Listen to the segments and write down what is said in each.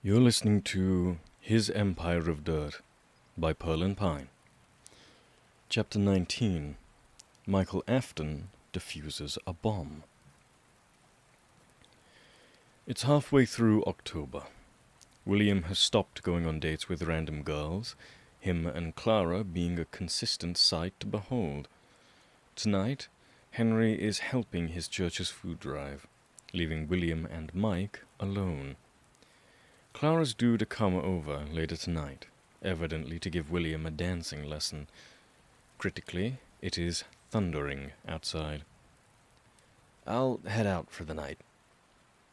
You're listening to His Empire of Dirt by pearlandpine. Chapter 19. Michael Afton defuses a bomb. It's halfway through October. William has stopped going on dates with random girls, him and Clara being a consistent sight to behold. Tonight, Henry is helping his church's food drive, leaving William and Mike alone. Clara's due to come over later tonight, evidently to give William a dancing lesson. Critically, it is thundering outside. "I'll head out for the night,"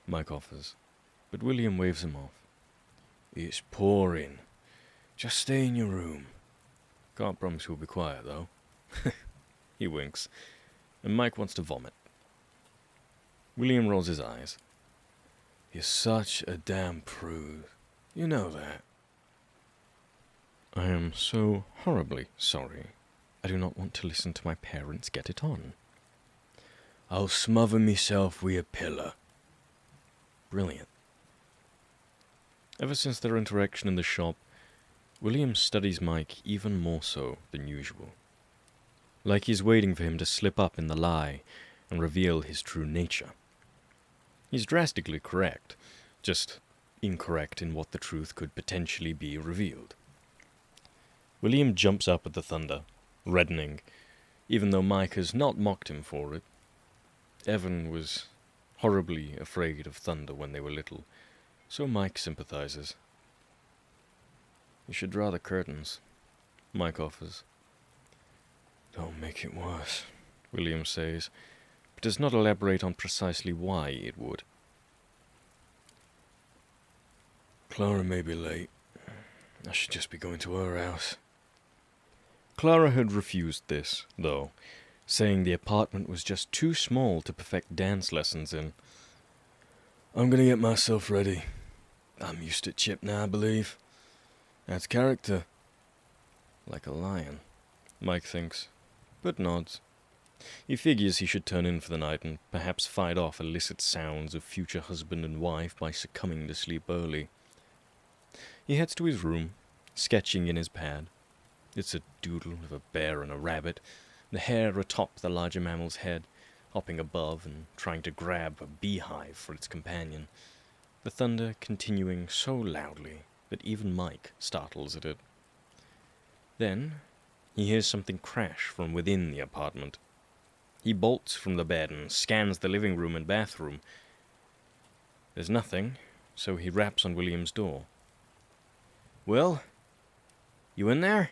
Mike offers, but William waves him off. "It's pouring. Just stay in your room. Can't promise you'll be quiet, though." He winks, and Mike wants to vomit. William rolls his eyes. "You're such a damn prude. You know that." "I am so horribly sorry. I do not want to listen to my parents get it on." "I'll smother myself wi' a pillow." Brilliant. Ever since their interaction in the shop, William studies Mike even more so than usual. Like he's waiting for him to slip up in the lie and reveal his true nature. He's drastically correct, just incorrect in what the truth could potentially be revealed. William jumps up at the thunder, reddening, even though Mike has not mocked him for it. Evan was horribly afraid of thunder when they were little, so Mike sympathizes. "You should draw the curtains," Mike offers. "Don't make it worse," William says, but does not elaborate on precisely why it would. "Clara may be late. I should just be going to her house." Clara had refused this, though, saying the apartment was just too small to perfect dance lessons in. "I'm gonna get myself ready. I'm used to Chip now, I believe. That's character." Like a lion, Mike thinks, but nods. He figures he should turn in for the night and perhaps fight off illicit sounds of future husband and wife by succumbing to sleep early. He heads to his room, sketching in his pad. It's a doodle of a bear and a rabbit, the hare atop the larger mammal's head, hopping above and trying to grab a beehive for its companion, the thunder continuing so loudly that even Mike startles at it. Then he hears something crash from within the apartment. He bolts from the bed and scans the living room and bathroom. There's nothing, so he raps on William's door. "Will? You in there?"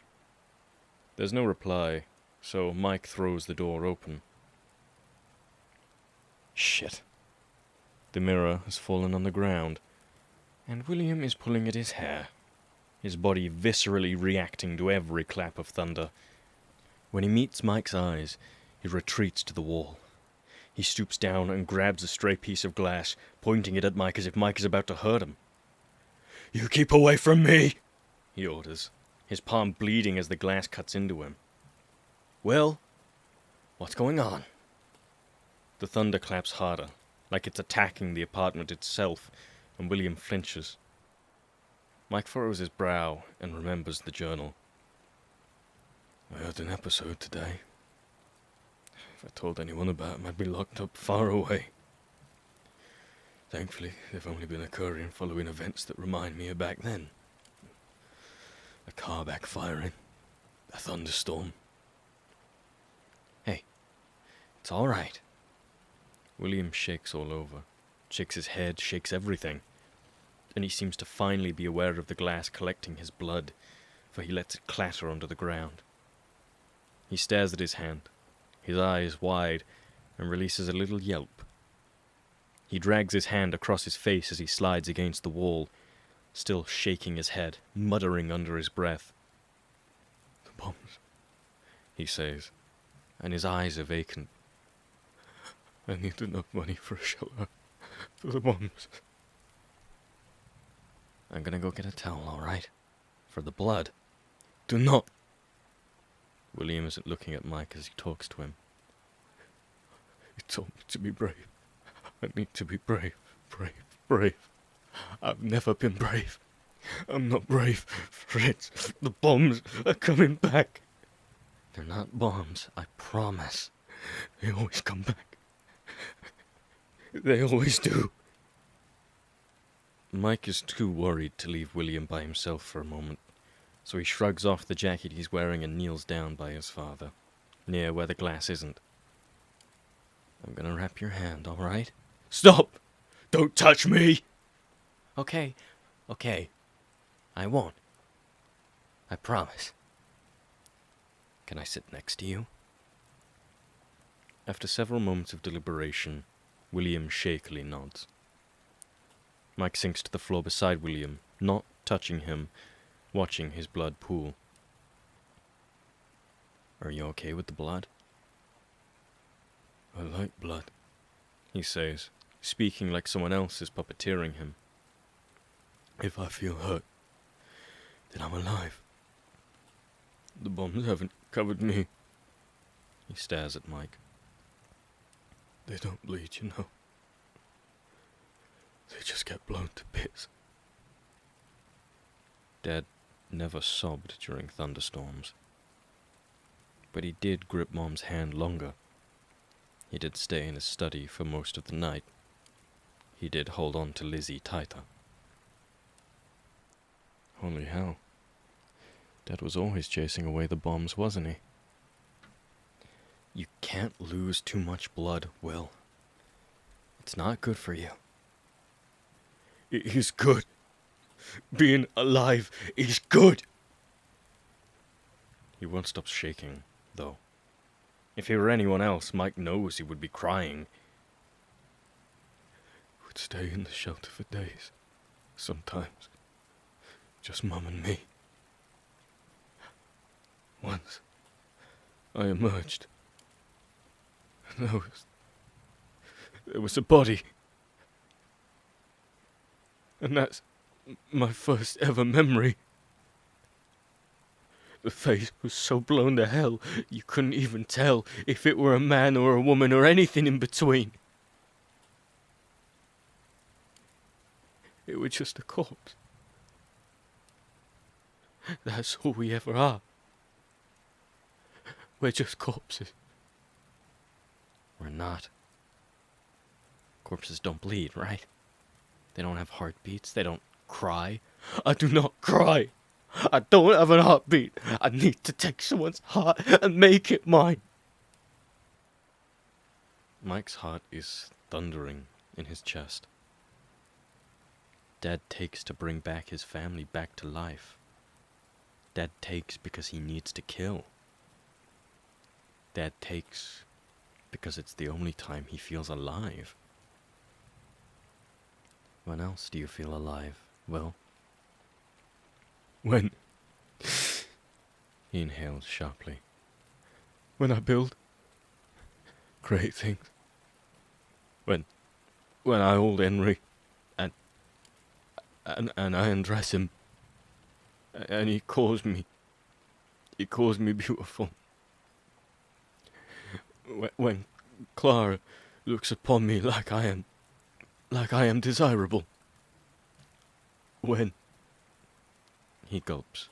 There's no reply, so Mike throws the door open. Shit. The mirror has fallen on the ground, and William is pulling at his hair, his body viscerally reacting to every clap of thunder. When he meets Mike's eyes, he retreats to the wall. He stoops down and grabs a stray piece of glass, pointing it at Mike as if Mike is about to hurt him. "You keep away from me," he orders, his palm bleeding as the glass cuts into him. "Will, what's going on?" The thunder claps harder, like it's attacking the apartment itself, and William flinches. Mike furrows his brow and remembers the journal. "I had an episode today. If I told anyone about him, I'd be locked up far away. Thankfully, they've only been occurring following events that remind me of back then. A car backfiring, a thunderstorm." "Hey, it's all right." William shakes all over, shakes his head, shakes everything, and he seems to finally be aware of the glass collecting his blood, for he lets it clatter onto the ground. He stares at his hand, his eyes wide, and releases a little yelp. He drags his hand across his face as he slides against the wall, still shaking his head, muttering under his breath. "The bombs," he says, and his eyes are vacant. "I need enough money for a shelter for the bombs." "I'm gonna go get a towel, all right? For the blood." "Do not." William isn't looking at Mike as he talks to him. "You told me to be brave. I need to be brave, brave, brave." I've never been brave. I'm not brave, Fritz. The bombs are coming back. They're not bombs, I promise. They always come back. They always do. Mike is too worried to leave William by himself for a moment, so he shrugs off the jacket he's wearing and kneels down by his father, near where the glass isn't. I'm gonna wrap your hand, all right? Stop! Don't touch me! Okay. I won't. I promise. Can I sit next to you? After several moments of deliberation, William shakily nods. Mike sinks to the floor beside William, not touching him, watching his blood pool. Are you okay with the blood? I like blood, he says, speaking like someone else is puppeteering him. If I feel hurt, then I'm alive. The bombs haven't covered me. He stares at Mike. They don't bleed, you know. They just get blown to bits. Dad never sobbed during thunderstorms. But he did grip Mom's hand longer. He did stay in his study for most of the night. He did hold on to Lizzie tighter. Holy hell. Dad was always chasing away the bombs, wasn't he? You can't lose too much blood, Will. It's not good for you. It is good. Being alive is good. He won't stop shaking, though. If he were anyone else, Mike knows he would be crying. We'd stay in the shelter for days. Sometimes. Just Mum and me. Once, I emerged. And there was a body. And that's my first ever memory. The face was so blown to hell, you couldn't even tell if it were a man or a woman or anything in between. It was just a corpse. That's all we ever are. We're just corpses. We're not. Corpses don't bleed, right? They don't have heartbeats. They don't cry. I do not cry. I don't have a heartbeat. I need to take someone's heart and make it mine. Mike's heart is thundering in his chest. Dad takes to bring back his family back to life. Dad takes because he needs to kill. Dad takes because it's the only time he feels alive. When else do you feel alive, Will? When? He inhaled sharply. When I build great things. When I hold Henry and I undress him. And he calls me beautiful. When Clara looks upon me like I am desirable. When, he gulps,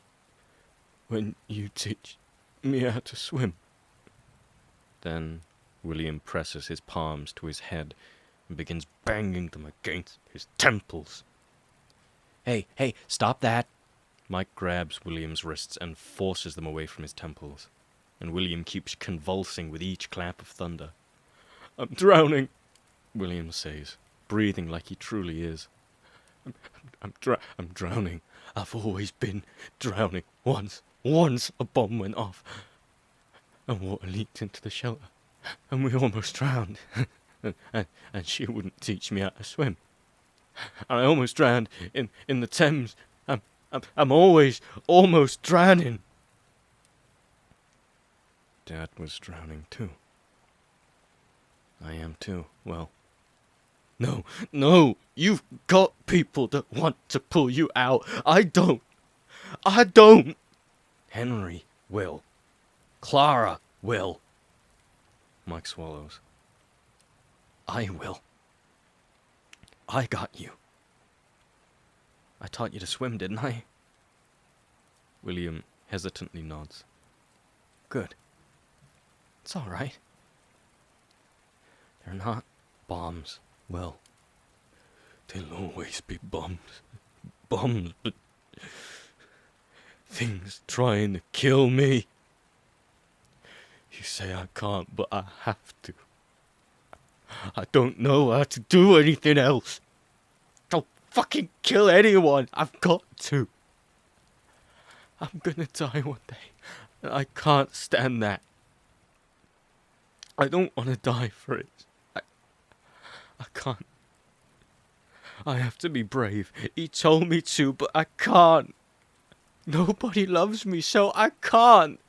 when you teach me how to swim. Then William presses his palms to his head and begins banging them against his temples. Hey, stop that! Mike grabs William's wrists and forces them away from his temples, and William keeps convulsing with each clap of thunder. I'm drowning, William says, breathing like he truly is. I'm drowning. I've always been drowning. Once a bomb went off, and water leaked into the shelter, and we almost drowned. and she wouldn't teach me how to swim. And I almost drowned in the Thames. I'm always almost drowning. Dad was drowning too. I am too. Well, no, you've got people that want to pull you out. I don't. Henry will. Clara will. Mike swallows. I will. I got you. I taught you to swim, didn't I? William hesitantly nods. Good. It's all right. They're not bombs. Well, they'll always be bombs. Bombs, but things trying to kill me. You say I can't, but I have to. I don't know how to do anything else. I'll fucking kill anyone. I've got to. I'm gonna die one day, and I can't stand that. I don't want to die for it. I can't. I have to be brave. He told me to, but I can't. Nobody loves me, so I can't.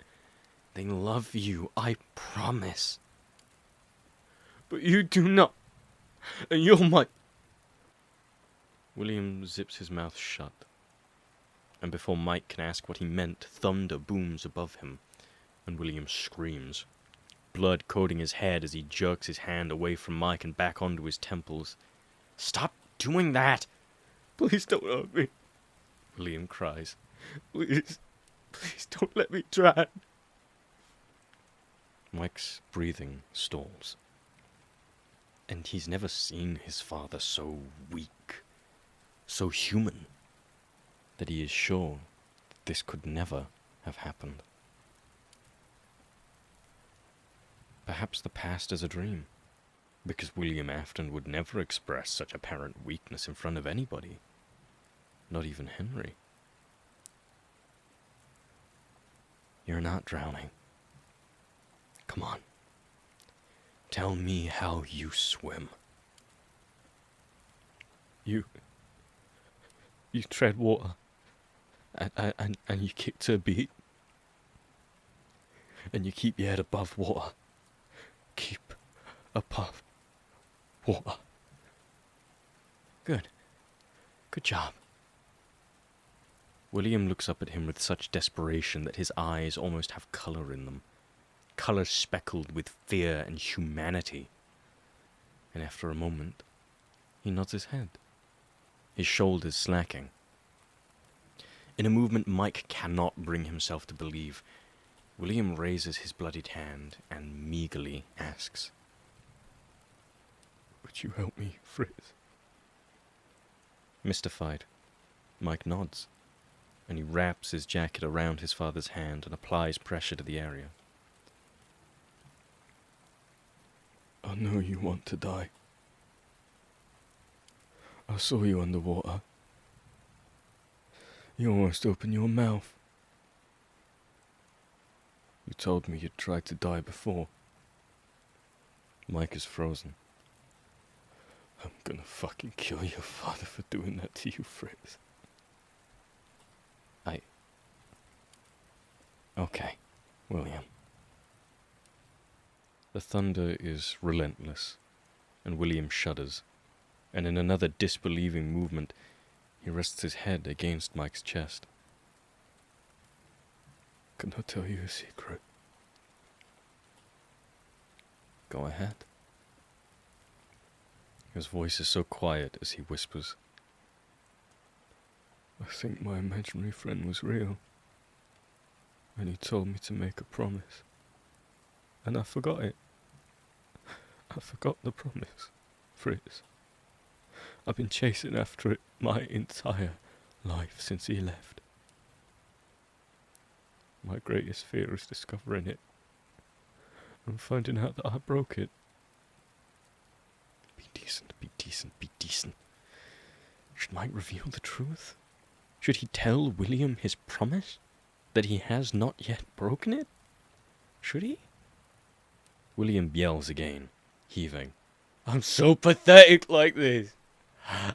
They love you, I promise. But you do not. And you're my... William zips his mouth shut. And before Mike can ask what he meant, thunder booms above him, and William screams, blood coating his head as he jerks his hand away from Mike and back onto his temples. Stop doing that! Please don't hurt me, William cries. Please don't let me drown. Mike's breathing stalls. And he's never seen his father so weak, so human, that he is sure that this could never have happened. Perhaps the past is a dream, because William Afton would never express such apparent weakness in front of anybody, not even Henry. You're not drowning. Come on. Tell me how you swim. You tread water, and you kick to a beat, and you keep your head above water. Keep above water. Good. Good job. William looks up at him with such desperation that his eyes almost have colour in them. Colour speckled with fear and humanity. And after a moment, he nods his head, his shoulders slacking. In a movement Mike cannot bring himself to believe, William raises his bloodied hand and meagerly asks, "Would you help me, Fritz?" Mystified, Mike nods, and he wraps his jacket around his father's hand and applies pressure to the area. I know you want to die. I saw you underwater. You almost opened your mouth. You told me you'd tried to die before. Mike is frozen. I'm gonna fucking kill your father for doing that to you, Fritz. Okay, William. The thunder is relentless, and William shudders, and in another disbelieving movement, he rests his head against Mike's chest. Can I tell you a secret? Go ahead. His voice is so quiet as he whispers. I think my imaginary friend was real, and he told me to make a promise. And I forgot it. I forgot the promise, Fritz. I've been chasing after it my entire life since he left. My greatest fear is discovering it and finding out that I broke it. Be decent, be decent, be decent. Should Mike reveal the truth? Should he tell William his promise? That he has not yet broken it? Should he? William yells again, heaving. I'm so pathetic like this.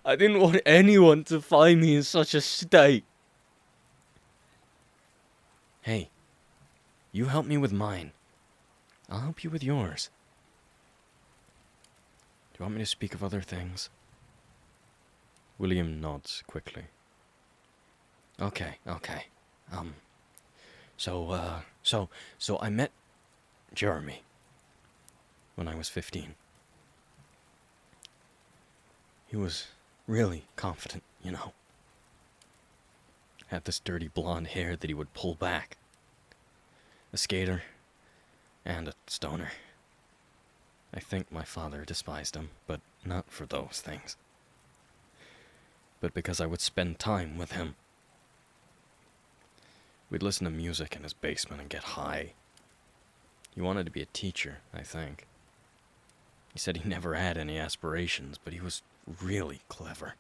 I didn't want anyone to find me in such a state. Hey, you help me with mine. I'll help you with yours. Do you want me to speak of other things? William nods quickly. Okay. So I met Jeremy when I was 15. He was really confident, you know. had this dirty blonde hair that he would pull back. A skater and a stoner. I think my father despised him, but not for those things. But because I would spend time with him. We'd listen to music in his basement and get high. He wanted to be a teacher, I think. He said he never had any aspirations, but he was really clever.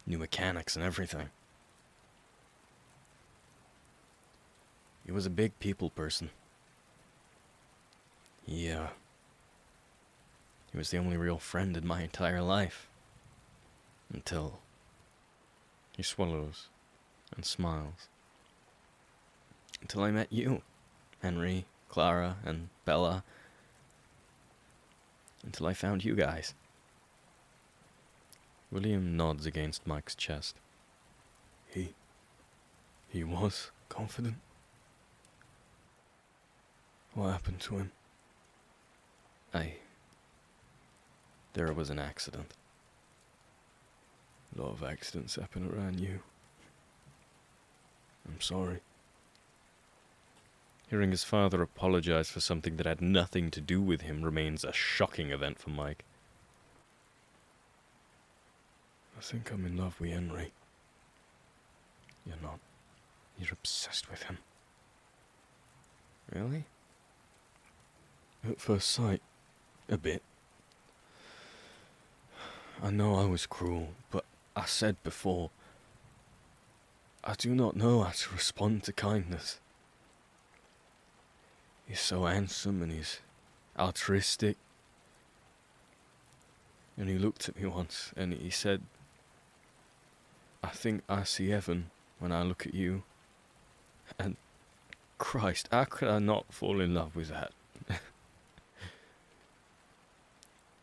Knew mechanics and everything. He was a big people person. He was the only real friend in my entire life. Until he swallows and smiles. Until I met you, Henry, Clara, and Bella. Until I found you guys. William nods against Mike's chest. He was confident. What happened to him? There was an accident. A lot of accidents happen around you. I'm sorry. Hearing his father apologize for something that had nothing to do with him remains a shocking event for Mike. I think I'm in love with Henry. You're not. You're obsessed with him. Really? At first sight, a bit. I know I was cruel, but I said before, I do not know how to respond to kindness. He's so handsome and he's altruistic. And he looked at me once and he said, I think I see heaven when I look at you. And Christ, how could I not fall in love with that?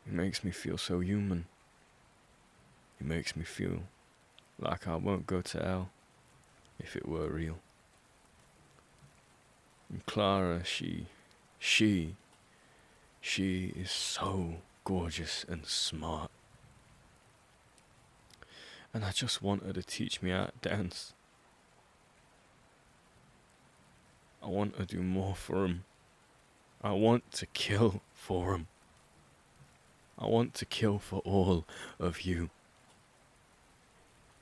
It makes me feel so human. It makes me feel like I won't go to hell if it were real. And Clara, she is so gorgeous and smart. And I just want her to teach me how to dance. I want to do more for him. I want to kill for him. I want to kill for all of you.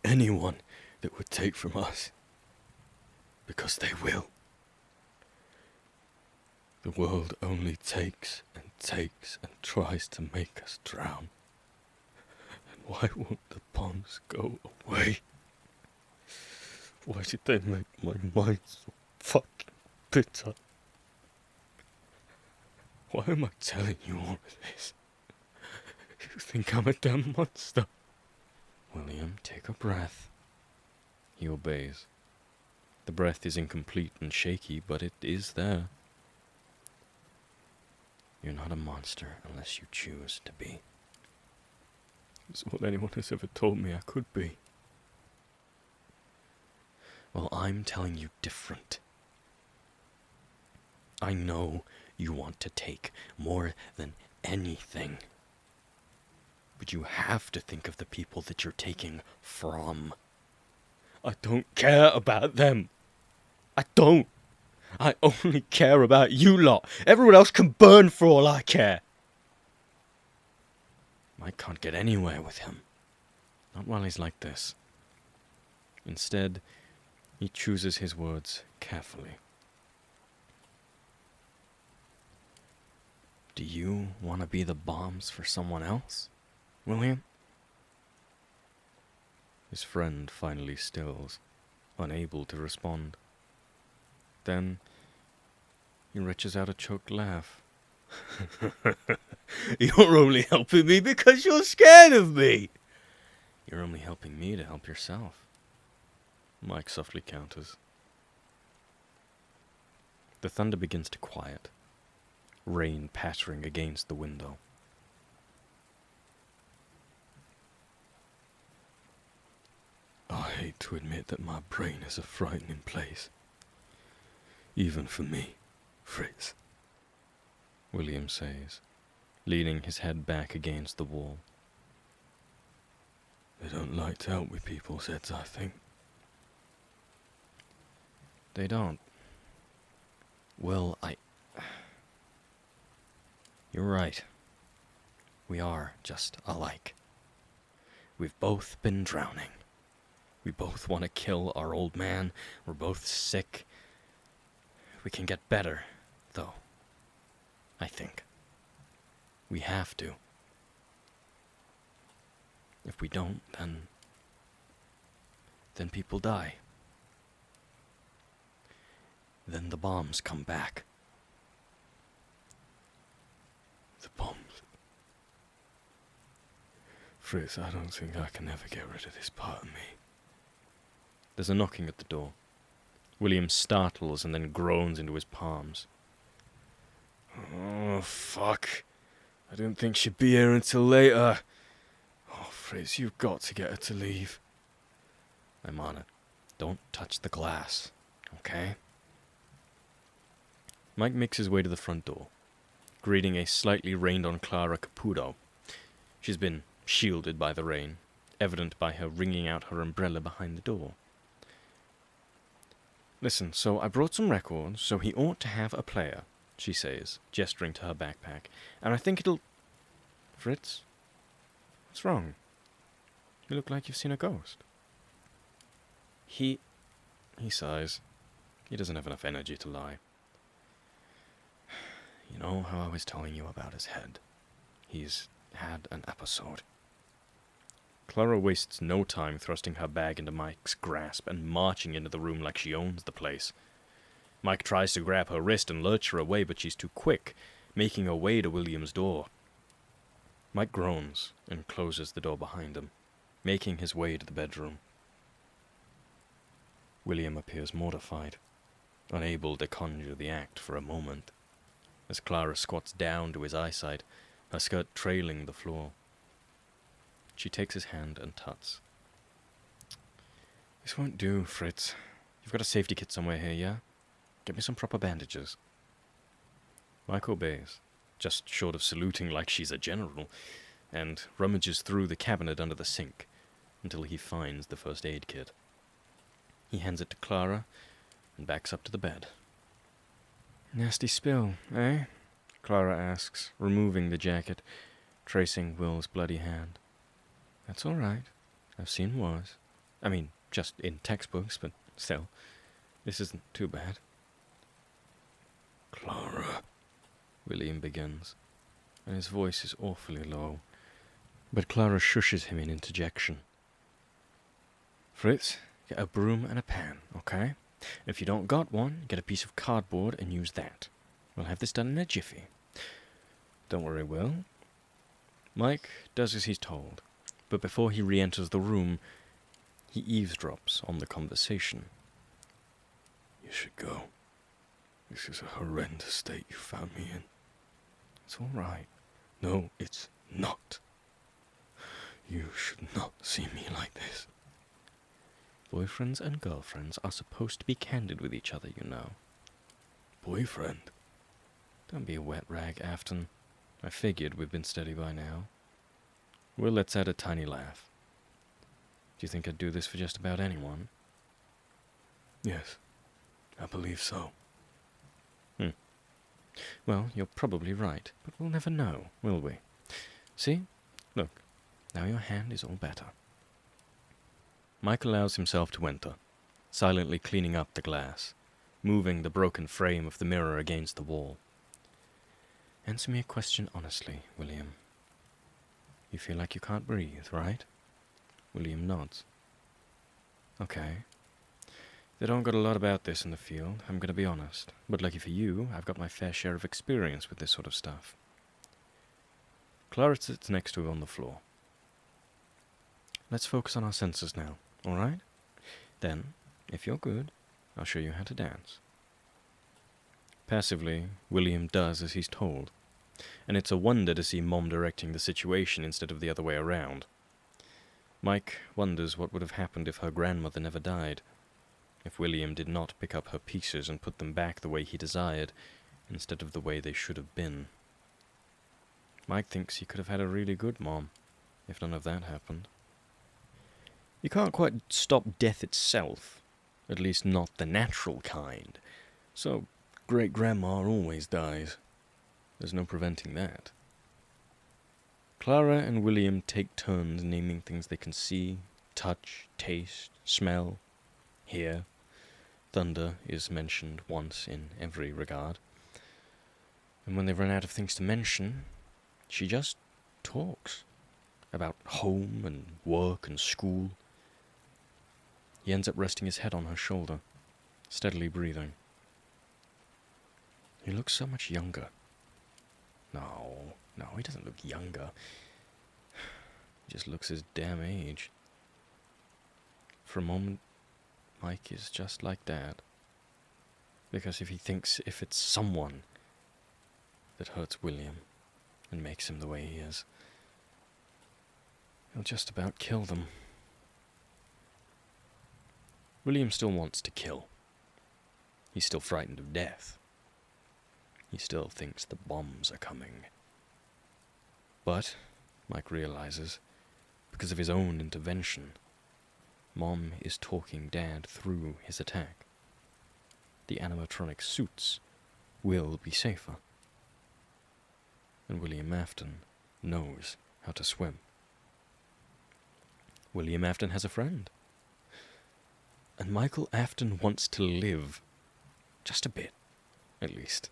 Anyone that would take from us. Because they will. The world only takes and takes and tries to make us drown. And why won't the bombs go away? Why did they make my mind so fucking bitter? Why am I telling you all of this? You think I'm a damn monster? William, take a breath. He obeys. The breath is incomplete and shaky, but it is there. You're not a monster unless you choose to be. It's what anyone has ever told me I could be. Well, I'm telling you different. I know you want to take more than anything. But you have to think of the people that you're taking from. I don't care about them. I don't. I only care about you lot. Everyone else can burn for all I care. Mike can't get anywhere with him. Not while he's like this. Instead, he chooses his words carefully. Do you want to be the bombs for someone else, William? His friend finally stills, unable to respond. Then, he retches out a choked laugh. You're only helping me because you're scared of me. You're only helping me to help yourself. Mike softly counters. The thunder begins to quiet, rain pattering against the window. I hate to admit that my brain is a frightening place. Even for me, Fritz. William says, leaning his head back against the wall. They don't like to help with people's heads, I think. They don't. Well, You're right. We are just alike. We've both been drowning. We both want to kill our old man. We're both sick. We can get better, though. I think. We have to. If we don't, then people die. Then the bombs come back. The bombs. Fritz, I don't think I can ever get rid of this part of me. There's a knocking at the door. William startles and then groans into his palms. Oh, fuck. I didn't think she'd be here until later. Oh, Fritz, you've got to get her to leave. I'm on it. Don't touch the glass, okay? Mike makes his way to the front door, greeting a slightly rained-on Clara Caputo. She's been shielded by the rain, evident by her wringing out her umbrella behind the door. Listen, so I brought some records, so he ought to have a player, she says, gesturing to her backpack, and I think it'll... Fritz? What's wrong? You look like you've seen a ghost. He sighs. He doesn't have enough energy to lie. You know how I was telling you about his head? He's had an episode. Clara wastes no time thrusting her bag into Mike's grasp and marching into the room like she owns the place. Mike tries to grab her wrist and lurch her away, but she's too quick, making her way to William's door. Mike groans and closes the door behind him, making his way to the bedroom. William appears mortified, unable to conjure the act for a moment, as Clara squats down to his eyesight, her skirt trailing the floor. She takes his hand and tuts. This won't do, Fritz. You've got a safety kit somewhere here, yeah? Get me some proper bandages. Mike obeys, just short of saluting like she's a general, and rummages through the cabinet under the sink until he finds the first aid kit. He hands it to Clara and backs up to the bed. Nasty spill, eh? Clara asks, removing the jacket, tracing Will's bloody hand. That's all right. I've seen worse. I mean, just in textbooks, but still, this isn't too bad. Clara, William begins, and his voice is awfully low, but Clara shushes him in interjection. Fritz, get a broom and a pan, okay? If you don't got one, get a piece of cardboard and use that. We'll have this done in a jiffy. Don't worry, Will. Mike does as he's told, but before he re-enters the room, he eavesdrops on the conversation. You should go. This is a horrendous state you found me in. It's all right. No, it's not. You should not see me like this. Boyfriends and girlfriends are supposed to be candid with each other, you know. Boyfriend? Don't be a wet rag, Afton. I figured we've been steady by now. Will lets out a tiny laugh. Do you think I'd do this for just about anyone? Yes, I believe so. Well, you're probably right, but we'll never know, will we? See? Look, now your hand is all better. Mike allows himself to enter, silently cleaning up the glass, moving the broken frame of the mirror against the wall. Answer me a question honestly, William. You feel like you can't breathe, right? William nods. Okay. They don't got a lot about this in the field, I'm going to be honest. But lucky for you, I've got my fair share of experience with this sort of stuff. Clara sits next to him on the floor. Let's focus on our senses now, all right? Then, if you're good, I'll show you how to dance. Passively, William does as he's told, and it's a wonder to see Mom directing the situation instead of the other way around. Mike wonders what would have happened if her grandmother never died, if William did not pick up her pieces and put them back the way he desired, instead of the way they should have been. Mike thinks he could have had a really good mom, if none of that happened. You can't quite stop death itself, At least not the natural kind. So, great-grandma always dies. There's no preventing that. Clara and William take turns naming things they can see, touch, taste, smell, hear. Thunder is mentioned once in every regard. And when they run out of things to mention, she just talks about home and work and school. He ends up resting his head on her shoulder, steadily breathing. He looks so much younger. No, he doesn't look younger. He just looks his damn age. For a moment, Mike is just like Dad. Because if he thinks if it's someone that hurts William and makes him the way he is, he'll just about kill them. William still wants to kill. He's still frightened of death. He still thinks the bombs are coming. But, Mike realizes, because of his own intervention, Mom is talking Dad through his attack. The animatronic suits will be safer. And William Afton knows how to swim. William Afton has a friend. And Michael Afton wants to live. Just a bit, at least.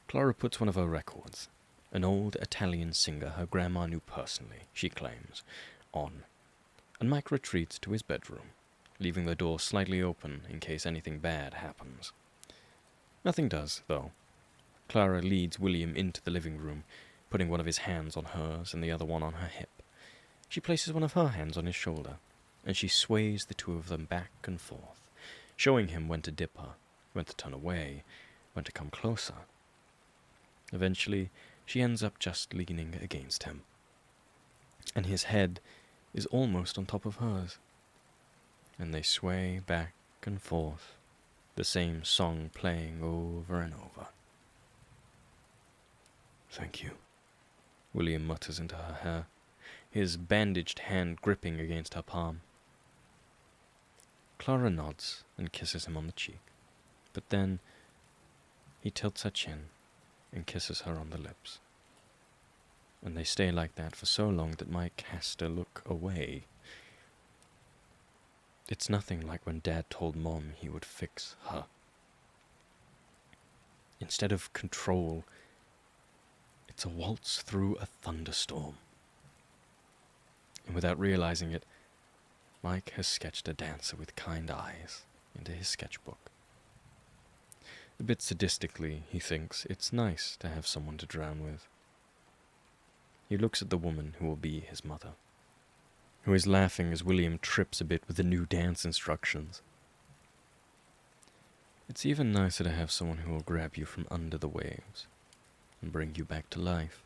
Clara puts one of her records, an old Italian singer her grandma knew personally, she claims, on, and Mike retreats to his bedroom, leaving the door slightly open in case anything bad happens. Nothing does, though. Clara leads William into the living room, putting one of his hands on hers and the other one on her hip. She places one of her hands on his shoulder, and she sways the two of them back and forth, showing him when to dip her, when to turn away, when to come closer. Eventually, she ends up just leaning against him, and his head is almost on top of hers, and they sway back and forth, the same song playing over and over. "Thank you," William mutters into her hair, his bandaged hand gripping against her palm. Clara nods and kisses him on the cheek, but then he tilts her chin and kisses her on the lips. And they stay like that for so long that Mike has to look away. It's nothing like when Dad told Mom he would fix her. Instead of control, it's a waltz through a thunderstorm. And without realizing it, Mike has sketched a dancer with kind eyes into his sketchbook. A bit sadistically, he thinks it's nice to have someone to drown with. He looks at the woman who will be his mother, who is laughing as William trips a bit with the new dance instructions. It's even nicer to have someone who will grab you from under the waves and bring you back to life.